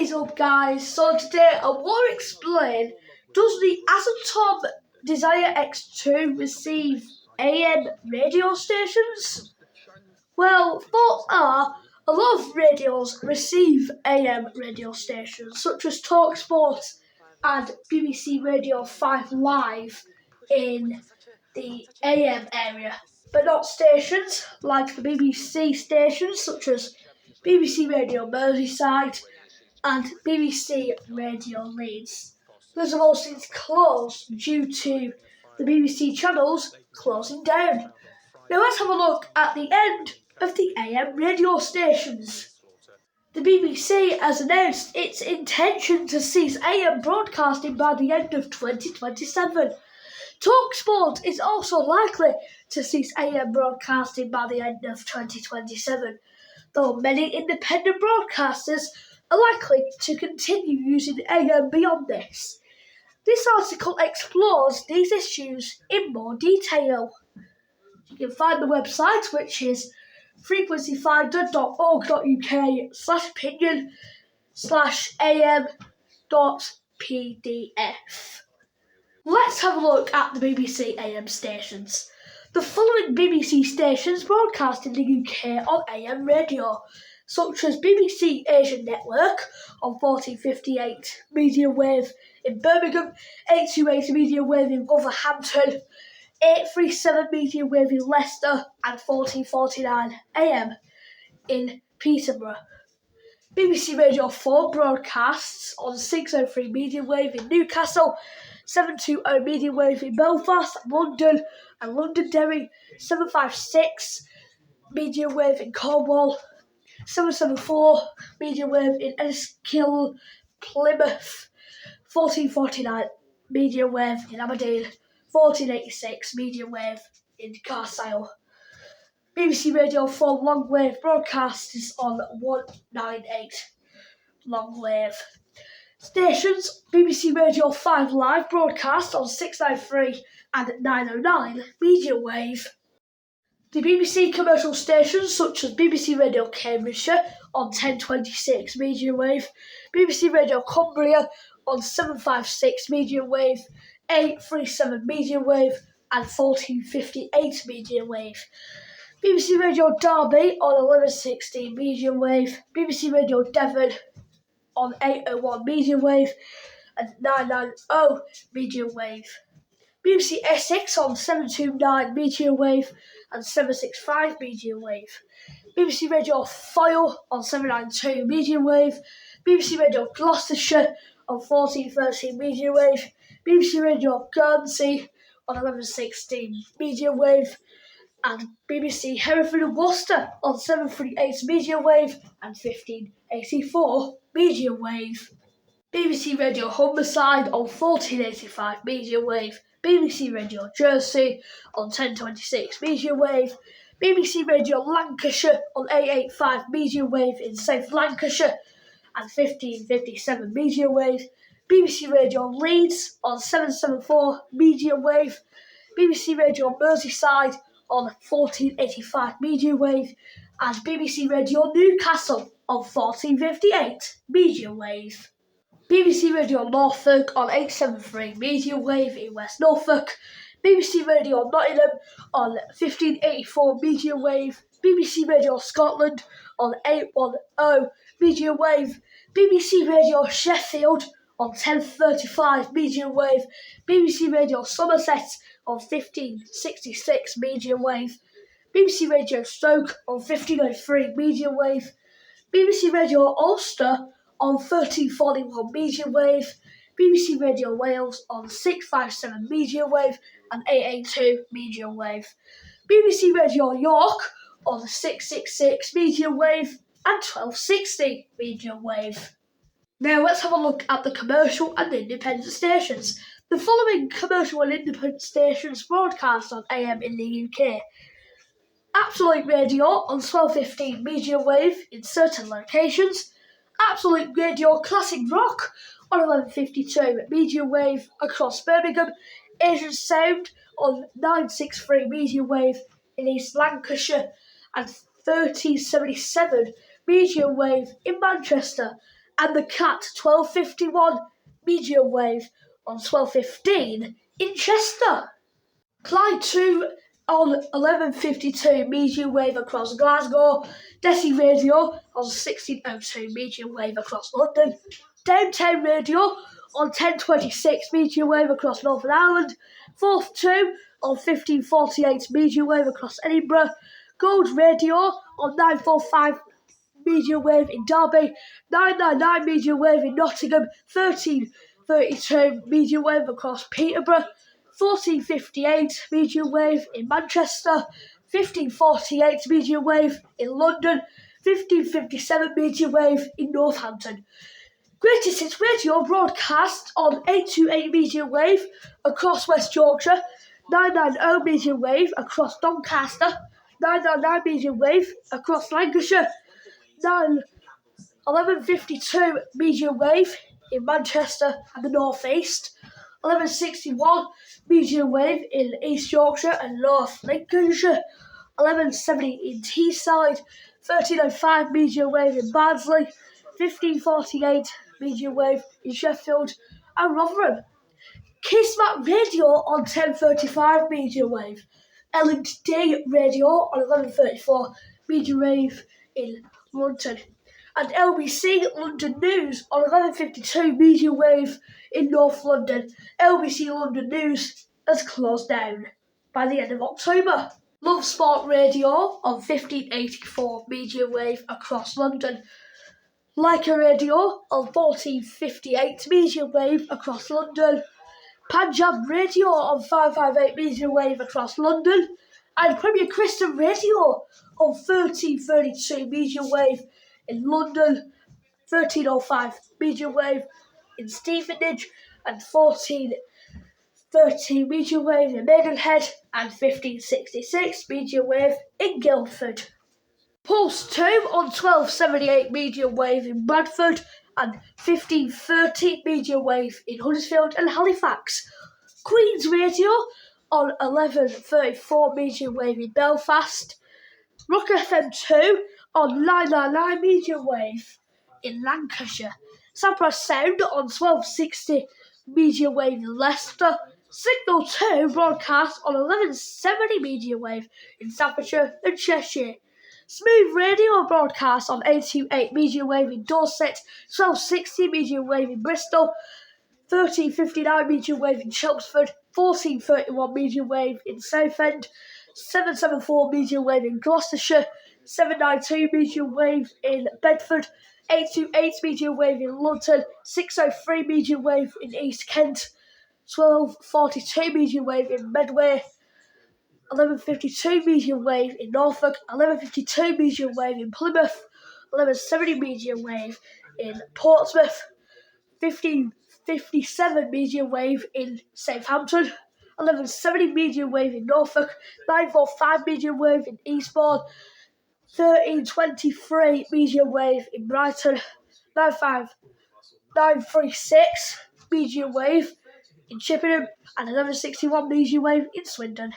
is up, guys? So today I want to explain, does the Atom Desire X2 receive AM radio stations? Well, thoughts are a lot of radios receive AM radio stations, such as TalkSport and BBC Radio 5 Live in the AM area, but not stations like the BBC stations, such as BBC Radio Merseyside and BBC Radio Leeds. Those have all since closed due to the BBC channels closing down. Now let's have a look at the end of the AM radio stations. The BBC has announced its intention to cease AM broadcasting by the end of 2027. TalkSport is also likely to cease AM broadcasting by the end of 2027, though many independent broadcasters are likely to continue using AM beyond this. This article explores these issues in more detail. You can find the website, which is frequencyfinder.org.uk/am.pdf. Let's have a look at the BBC AM stations. The following BBC stations broadcast in the UK on AM radio, such as BBC Asian Network on 1458 medium wave in Birmingham, 828 medium wave in Wolverhampton, 837 medium wave in Leicester, and 1449 AM in Peterborough. BBC Radio 4 broadcasts on 603 medium wave in Newcastle, 720 medium wave in Belfast, London and Londonderry, 756 medium wave in Cornwall, 774 medium wave in Enniskillen, Plymouth, 1449 medium wave in Aberdeen, 1486 medium wave in Carlisle. BBC Radio 4 long wave broadcast is on 198 long wave. Stations: BBC Radio 5 Live broadcast on 693 and 909 medium wave. The BBC commercial stations, such as BBC Radio Cambridgeshire on 1026 medium wave, BBC Radio Cumbria on 756 medium wave, 837 medium wave, and 1458 medium wave. BBC Radio Derby on 1116 medium wave, BBC Radio Devon on 801 medium wave and 990 medium wave. BBC Essex on 729 medium wave and 765 medium wave. BBC Radio Foyle on 792 medium wave. BBC Radio Gloucestershire on 1413 medium wave. BBC Radio Guernsey on 1116 medium wave. And BBC Hereford and Worcester on 738 medium wave and 1584 medium wave. BBC Radio Humberside on 1485 medium wave. BBC Radio Jersey on 1026 medium wave. BBC Radio Lancashire on 885 medium wave in South Lancashire and 1557 medium wave. BBC Radio Leeds on 774 medium wave. BBC Radio Merseyside on 1485 medium wave, and BBC Radio Newcastle on 1458 medium wave. BBC Radio Norfolk on 873 medium wave in West Norfolk, BBC Radio Nottingham on 1584 medium wave, BBC Radio Scotland on 810 medium wave, BBC Radio Sheffield on 1035 medium wave, BBC Radio Somerset on 1566 medium wave, BBC Radio Stoke on 1503 medium wave, BBC Radio Ulster on 1341 medium wave, BBC Radio Wales on 657 medium wave and 882 medium wave, BBC Radio York on 666 medium wave and 1260 medium wave. Now let's have a look at the commercial and independent stations. The following commercial and independent stations broadcast on AM in the UK. Absolute Radio on 1215 medium wave in certain locations. Absolute Radio Classic Rock on 1152 medium wave across Birmingham. Asian Sound on 963 medium wave in East Lancashire and 1377 medium wave in Manchester. and the Cat 1251 medium wave on 1215 in Chester. Clyde 2 on 1152 medium wave across Glasgow. Desi Radio on 1602 medium wave across London. Downtown Radio on 1026 medium wave across Northern Ireland. Forth 2 on 1548 medium wave across Edinburgh. Gold Radio on 945 medium wave in Derby. 999 medium wave in Nottingham. 1332 medium wave across Peterborough. 1458 medium wave in Manchester, 1548 medium wave in London, 1557 medium wave in Northampton. Greatest Hits Radio broadcast on 828 medium wave across West Yorkshire, 990 medium wave across Doncaster, 999 medium wave across Lancashire, 1152 medium wave in Manchester and the North East, 1161 medium wave in East Yorkshire and North Lincolnshire, 1170 in Teesside, 1305 medium wave in Barnsley, 1548 medium wave in Sheffield and Rotherham. Kismet Radio on 1035 medium wave, L&D Radio on 1134 medium wave in London, and LBC London News on 1152 medium wave in North London. LBC London News has closed down by the end of October. Love Sport Radio on 1584 medium wave across London. Leica Radio on 1458 medium wave across London. Punjab Radio on 558 medium wave across London. And Premier Christian Radio on 1332 medium wave in London, 1305 medium wave in Stevenage, and 1430 medium wave in Maidenhead, and 1566 medium wave in Guildford. Pulse 2 on 1278 medium wave in Bradford, and 1530 medium wave in Huddersfield and Halifax. Queen's Radio on 1134 medium wave in Belfast. Rock FM 2 on 999 medium wave in Lancashire. Sampras Sound on 1260 medium wave in Leicester. Signal 2 broadcast on 1170 medium wave in Staffordshire and Cheshire. Smooth Radio broadcast on 828 medium wave in Dorset, 1260 medium wave in Bristol, 1359 medium wave in Chelmsford, 1431 medium wave in Southend, 774 medium wave in Gloucestershire, 792 medium wave in Bedford, 828 medium wave in London, 603 medium wave in East Kent, 1242 medium wave in Medway, 1152 medium wave in Norfolk, 1152 medium wave in Plymouth, 1170 medium wave in Portsmouth, 1557 medium wave in Southampton, 1170 medium wave in Norfolk, 945 medium wave in Eastbourne, 1323 medium wave in Brighton, 936 medium wave in Chippenham, and 1161 medium wave in Swindon.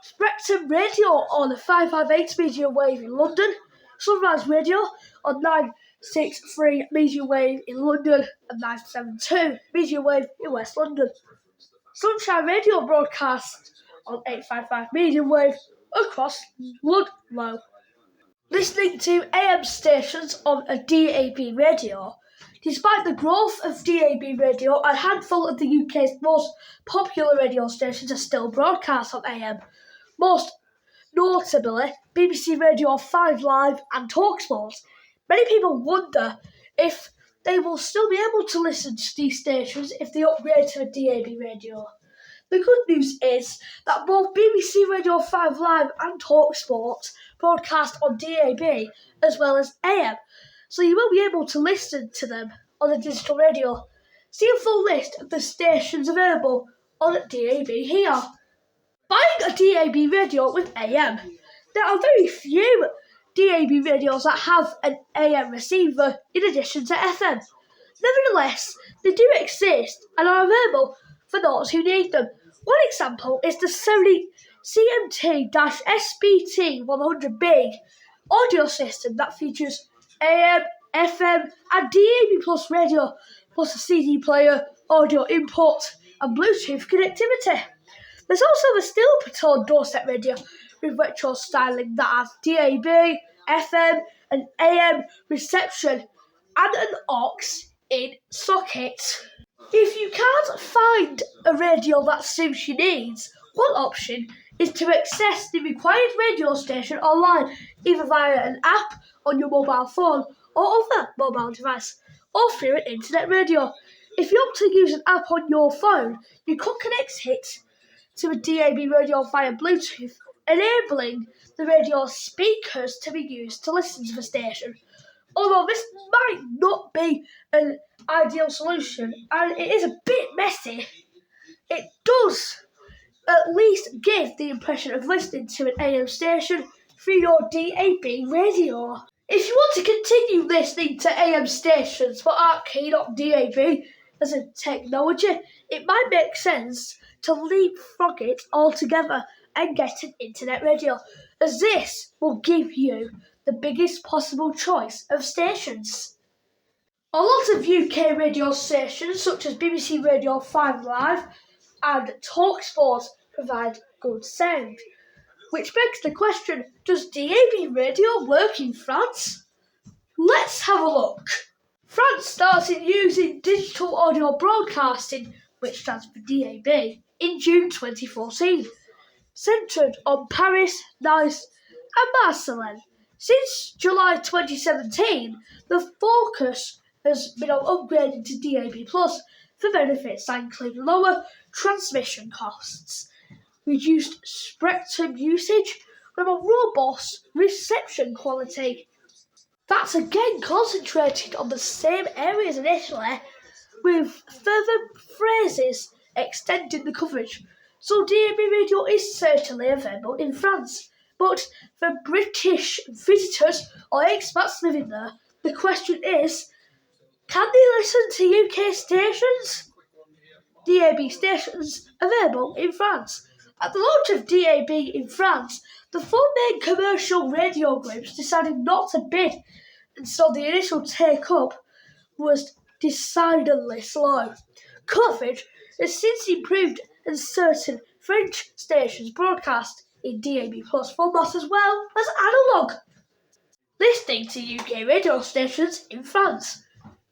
Spectrum Radio on 558 medium wave in London. Sunrise Radio on 963 medium wave in London and 972 medium wave in West London. Sunshine Radio broadcast on 855 medium wave across Ludlow. Listening to AM stations on a DAB radio. Despite the growth of DAB radio, a handful of the UK's most popular radio stations are still broadcast on AM. Most notably, BBC Radio 5 Live and TalkSport. Many people wonder if they will still be able to listen to these stations if they upgrade to a DAB radio. The good news is that both BBC Radio 5 Live and TalkSport broadcast on DAB as well as AM, so you will be able to listen to them on the digital radio. See a full list of the stations available on DAB here. Buying a DAB radio with AM. There are very few DAB radios that have an AM receiver in addition to FM. Nevertheless, they do exist and are available for those who need them. One example is the Sony CMT-SBT 100B audio system that features AM, FM and DAB Plus radio, plus a CD player, audio input and Bluetooth connectivity. There's also the Steel Patrol doorstep radio with retro styling that has DAB, FM and AM reception and an aux-in socket. If you can't find a radio that suits your needs, one option is to access the required radio station online, either via an app on your mobile phone or other mobile device, or through an internet radio. If you opt to use an app on your phone, you can connect it to a DAB radio via Bluetooth, enabling the radio speakers to be used to listen to the station. Although this might not be an ideal solution and it is a bit messy, it does at least give the impression of listening to an AM station through your DAB radio. If you want to continue listening to AM stations but aren't keen on DAB as a technology, it might make sense to leapfrog it altogether and get an internet radio, as this will give you the biggest possible choice of stations. A lot of UK radio stations such as BBC Radio 5 Live and TalkSport provide good sound, which begs the question, does DAB radio work in France? Let's have a look. France started using digital audio broadcasting, which stands for DAB, in June 2014, centred on Paris, Nice and Marseille. Since July 2017, the focus has been on upgrading to DAB+, for benefits that include lower transmission costs, reduced spectrum usage, and a robust reception quality. That's again concentrated on the same areas initially, with further phrases extending the coverage. So DAB radio is certainly available in France. But for British visitors or expats living there, the question is, can they listen to UK stations? DAB stations available in France. At the launch of DAB in France, the four main commercial radio groups decided not to bid, and so the initial take-up was decidedly slow. Coverage has since improved, and certain French stations broadcast in DAB Plus format as well as analogue. Listening to UK radio stations in France.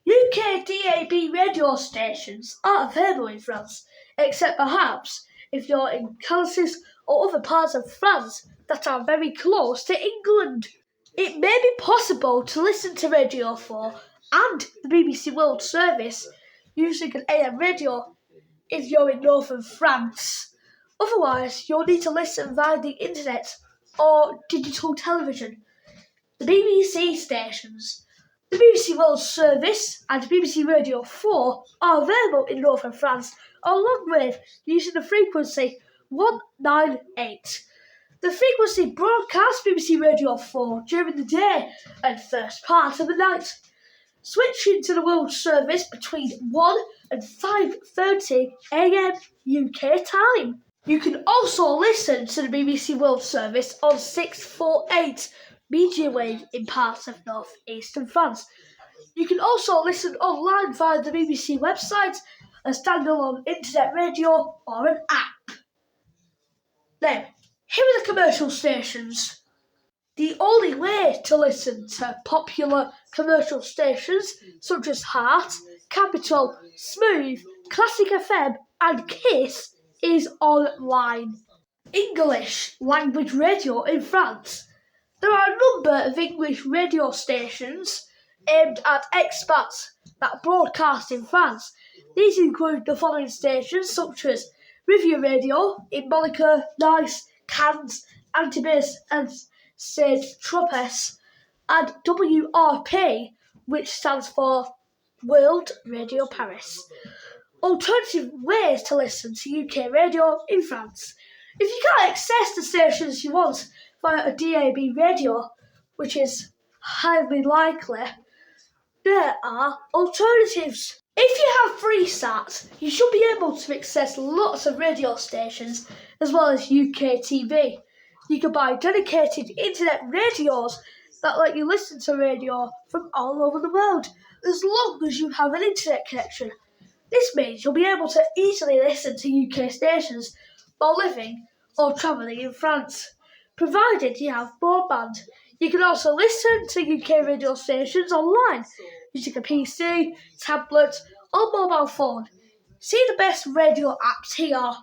UK DAB radio stations are available in France, except perhaps if you're in Kansas or other parts of France that are very close to England. It may be possible to listen to Radio 4 and the BBC World Service using an AM radio if you're in northern France. Otherwise, you'll need to listen via the internet or digital television. The BBC stations. The BBC World Service and BBC Radio 4 are available in northern France on longwave using the frequency 198. The frequency broadcasts BBC Radio 4 during the day and first part of the night, switching to the World Service between 1 and 5:30 AM UK time. You can also listen to the BBC World Service on 648 medium wave in parts of north-eastern France. You can also listen online via the BBC website, a standalone internet radio or an app. Now, here are the commercial stations. The only way to listen to popular commercial stations such as Heart, Capital, Smooth, Classic FM and Kiss is online. English language radio in France. There are a number of English radio stations aimed at expats that broadcast in France. These include the following stations such as Review Radio in Monaco, Nice, Cannes, Antibes and Saint-Tropez, and WRP, which stands for World Radio Paris. Alternative ways to listen to UK radio in France. If you can't access the stations you want via a DAB radio, which is highly likely, there are alternatives. If you have Freesat, you should be able to access lots of radio stations as well as UK TV. You can buy dedicated internet radios that let you listen to radio from all over the world, as long as you have an internet connection. This means you'll be able to easily listen to UK stations while living or travelling in France, provided you have broadband. You can also listen to UK radio stations online using a PC, tablet, or mobile phone. See the best radio apps here.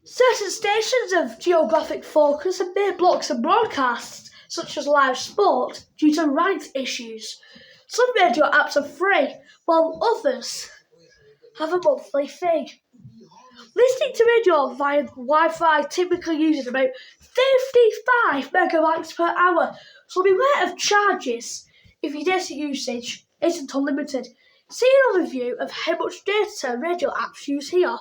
Certain stations of geographic focus have made blocks of broadcasts, such as live sport, due to rights issues. Some radio apps are free, while others have a monthly fee. Listening to radio via Wi-Fi typically uses about 55 megabytes per hour, so beware of charges if your data usage isn't unlimited. See an overview of how much data radio apps use here.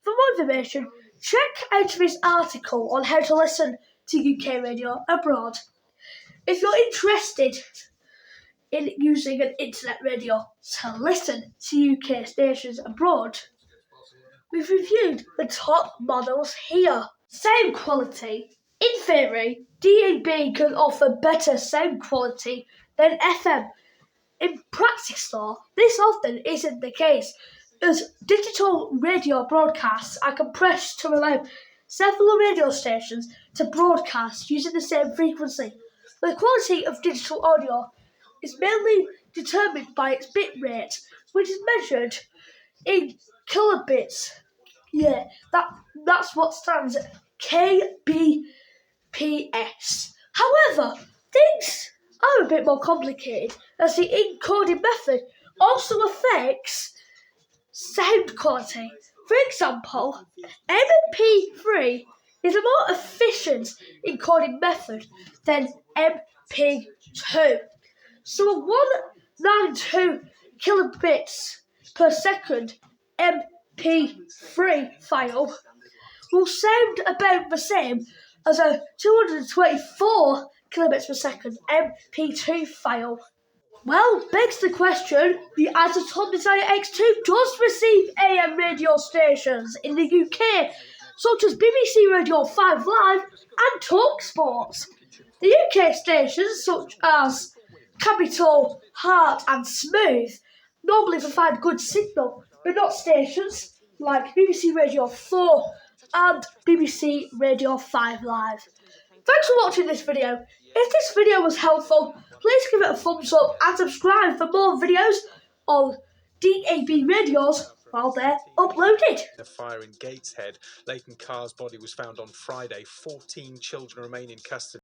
For more information, check out this article on how to listen to UK radio abroad. If you're interested in using an internet radio to listen to UK stations abroad, we've reviewed the top models here. Sound quality. In theory, DAB can offer better sound quality than FM. In practice, though, this often isn't the case, as digital radio broadcasts are compressed to allow several radio stations to broadcast using the same frequency. The quality of digital audio is mainly determined by its bit rate, which is measured in kilobits. Yeah, that's what stands KBPS. However, things are a bit more complicated, as the encoding method also affects sound quality. For example, MP3 is a more efficient encoding method than MP2. So a 192 kilobits per second MP3 file will sound about the same as a 224 kilobits per second MP2 file. Well, begs the question, the Azaton Desire X2 does receive AM radio stations in the UK, such as BBC Radio 5 Live and TalkSport. The UK stations, such as Capital, Heart and Smooth, normally provide good signal, but not stations like BBC Radio 4 and BBC Radio 5 Live. Thanks for watching this video. If this video was helpful, please give it a thumbs up and subscribe for more videos on DAB radios while they're uploaded. The fire in Gateshead. Leighton Carr's body was found on Friday. 14 children remain in custody.